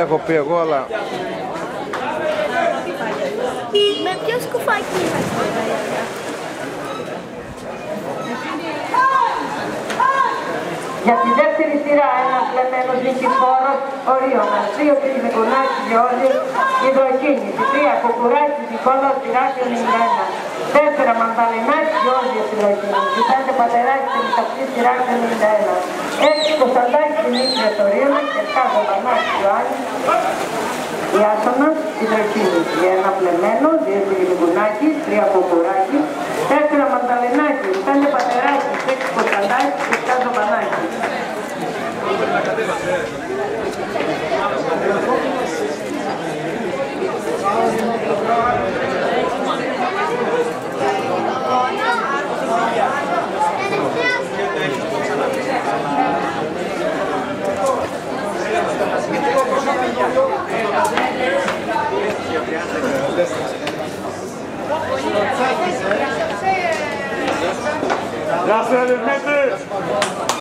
Έχω πει εγώ, αλλά... Με ποιο σκουφάκι είμαστε? Για τη δεύτερη σειρά ένας κλεμμένος νικηφόρος, ορίωνας, 2 Πυρηνικουνάκης Γεώργιος, υδροκίνηση, 3 Κουκουράκης Νικόλαος Τυράσιος 91, 4 Μανταλινάκης Γεώργιος υδροκίνηση, 5 Πατεράκης Εμιταψής Τυράσιος 91, 6 Κωνσταντάκης Δημήτριος Ορίωνας και 7 Ζωβανάκης Ιωάννης Ιάσονας υδροκίνηση. Για ένα πλεμμένο, 2 Πυρηνικουνάκης, 3 Κουκουράκης, 4 Μανταλινάκης, 5 Πατεράκης, 6 Κωνσταντάκης και 7 Ζωβανάκης. Γεια σας, Δημήτρη!